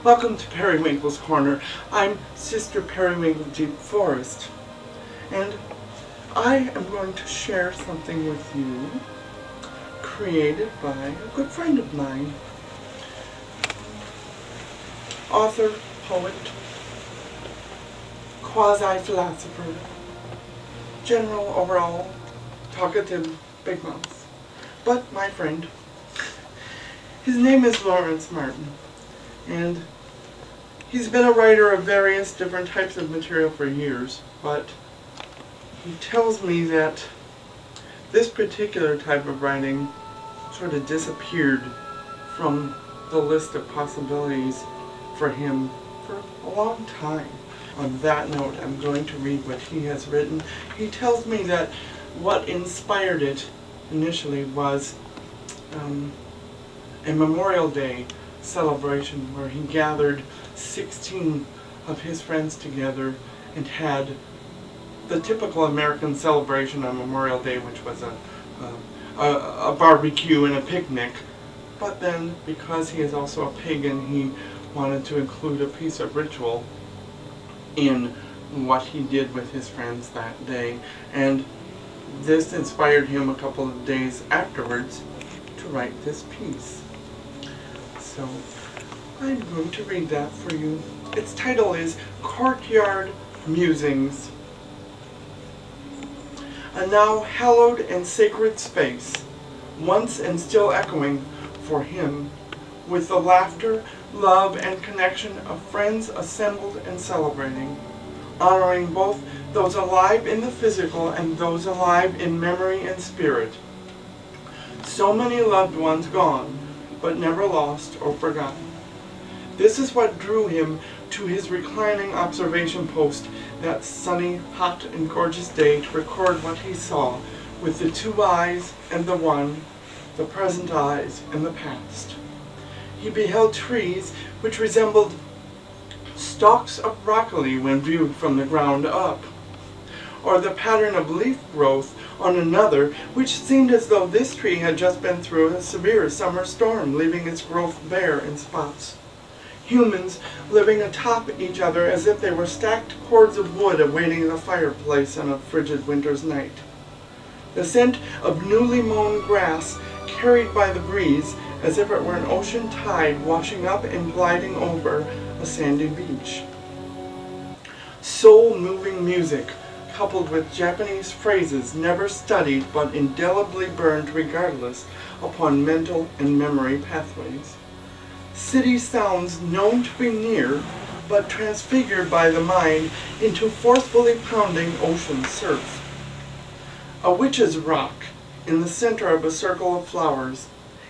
Welcome to Periwinkle's Corner. I'm Sister Periwinkle Deepforest, and I am going to share something with you created by a good friend of mine, author, poet, quasi-philosopher, general overall, talkative big mouth, but my friend. His name is Lawrence Martin, and he's been a writer of various different types of material for years, but he tells me that this particular type of writing sort of disappeared from the list of possibilities for him for a long time. On that note, I'm going to read what he has written. He tells me that what inspired it initially was a Memorial Day celebration where he gathered 16 of his friends together and had the typical American celebration on Memorial Day, which was a barbecue and a picnic. But then, because he is also a pagan, he wanted to include a piece of ritual in what he did with his friends that day, and this inspired him a couple of days afterwards to write this piece. So I'm going to read that for you. Its title is Courtyard Musings. A now hallowed and sacred space, once and still echoing for him, with the laughter, love, and connection of friends assembled and celebrating, honoring both those alive in the physical and those alive in memory and spirit. So many loved ones gone, but never lost or forgotten. This is what drew him to his reclining observation post that sunny, hot, and gorgeous day to record what he saw with the two eyes and the one, the present eyes and the past. He beheld trees which resembled stalks of broccoli when viewed from the ground up, or the pattern of leaf growth on another, which seemed as though this tree had just been through a severe summer storm, leaving its growth bare in spots. Humans living atop each other as if they were stacked cords of wood awaiting the fireplace on a frigid winter's night. The scent of newly mown grass carried by the breeze as if it were an ocean tide washing up and gliding over a sandy beach. Soul-moving music, coupled with Japanese phrases never studied but indelibly burned regardless upon mental and memory pathways. City sounds known to be near, but transfigured by the mind into forcefully pounding ocean surf. A witch's rock in the center of a circle of flowers.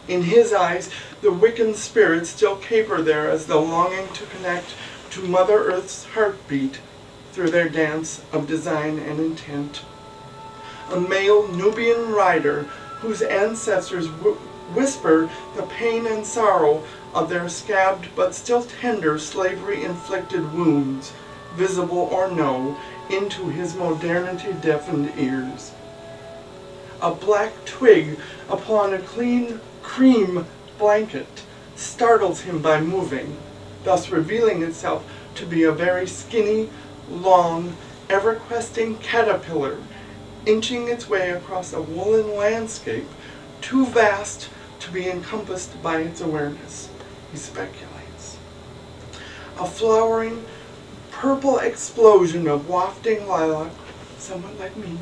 In his eyes, the Wiccan spirits still caper there as though longing to connect to Mother Earth's heartbeat through their dance of design and intent. A male Nubian rider whose ancestors whisper the pain and sorrow of their scabbed but still tender slavery-inflicted wounds, visible or no, into his modernity-deafened ears. A black twig upon a clean cream blanket startles him by moving, thus revealing itself to be a very skinny, long, ever-questing caterpillar, inching its way across a woolen landscape too vast to be encompassed by its awareness, he speculates. A flowering, purple explosion of wafting lilac, somewhat like me,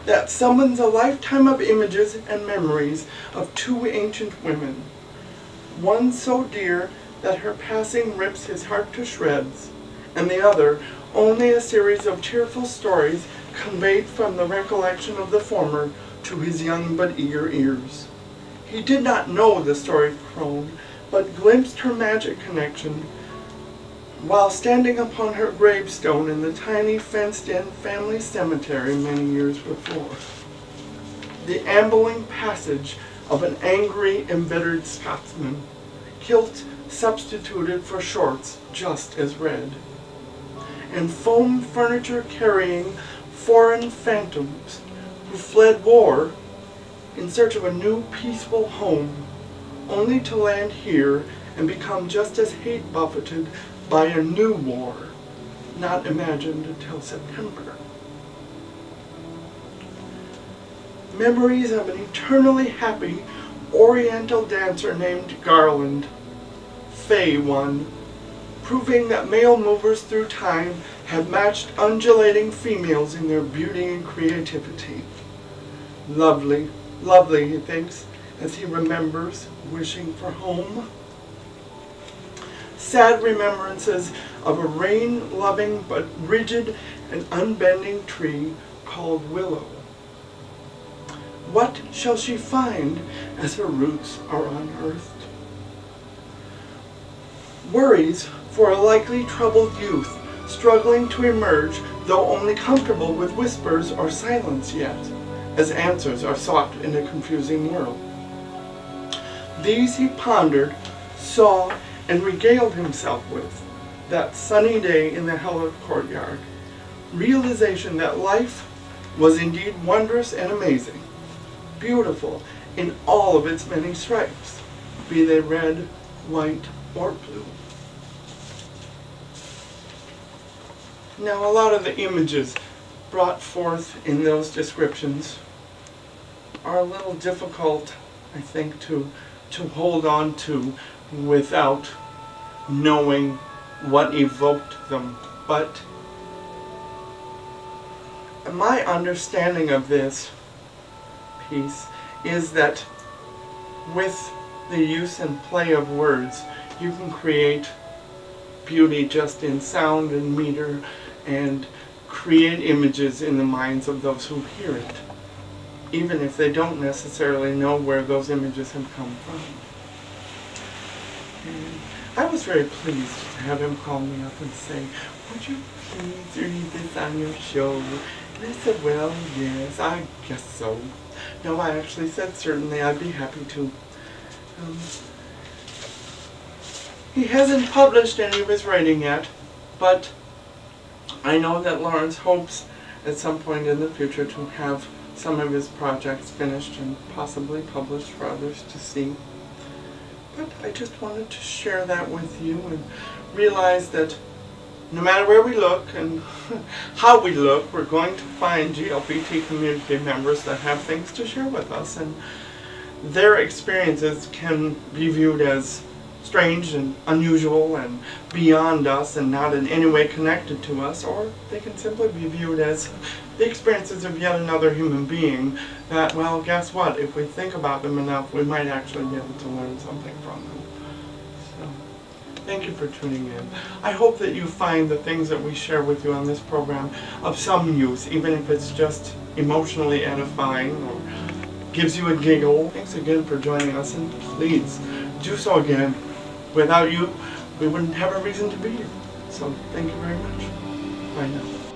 that summons a lifetime of images and memories of two ancient women, one so dear that her passing rips his heart to shreds, and the other only a series of tearful stories conveyed from the recollection of the former to his young but eager ears. He did not know the storied crone, but glimpsed her magic connection while standing upon her gravestone in the tiny fenced-in family cemetery many years before. The ambling passage of an angry, embittered Scotsman, kilt substituted for shorts just as red, and foam furniture carrying foreign phantoms who fled war in search of a new peaceful home, only to land here and become just as hate-buffeted by a new war, not imagined until September. Memories of an eternally happy Oriental dancer named Garland, Fey one, proving that male movers through time have matched undulating females in their beauty and creativity. Lovely, lovely, he thinks, as he remembers, wishing for home. Sad remembrances of a rain-loving but rigid and unbending tree called willow. What shall she find as her roots are unearthed? Worries for a likely troubled youth, struggling to emerge, though only comfortable with whispers or silence yet, as answers are sought in a confusing world. These he pondered, saw, and regaled himself with, that sunny day in the hallowed courtyard. Realization that life was indeed wondrous and amazing, beautiful in all of its many stripes, be they red, white, or blue. Now, a lot of the images brought forth in those descriptions are a little difficult, I think, to hold on to without knowing what evoked them. But my understanding of this piece is that with the use and play of words, you can create beauty just in sound and meter and create images in the minds of those who hear it, even if they don't necessarily know where those images have come from. And I was very pleased to have him call me up and say, "Would you please read this on your show?" And I said, "Well, yes, I guess so." No, I actually said certainly I'd be happy to. He hasn't published any of his writing yet, but I know that Lawrence hopes at some point in the future to have some of his projects finished and possibly published for others to see. But I just wanted to share that with you and realize that no matter where we look and how we look, we're going to find GLBT community members that have things to share with us, and their experiences can be viewed as strange and unusual and beyond us and not in any way connected to us, or they can simply be viewed as the experiences of yet another human being that, well, guess what, if we think about them enough, we might actually be able to learn something from them. So, thank you for tuning in. I hope that you find the things that we share with you on this program of some use, even if it's just emotionally edifying or gives you a giggle. Thanks again for joining us, and please do so again. Without you, we wouldn't have a reason to be here. So thank you very much. Bye now.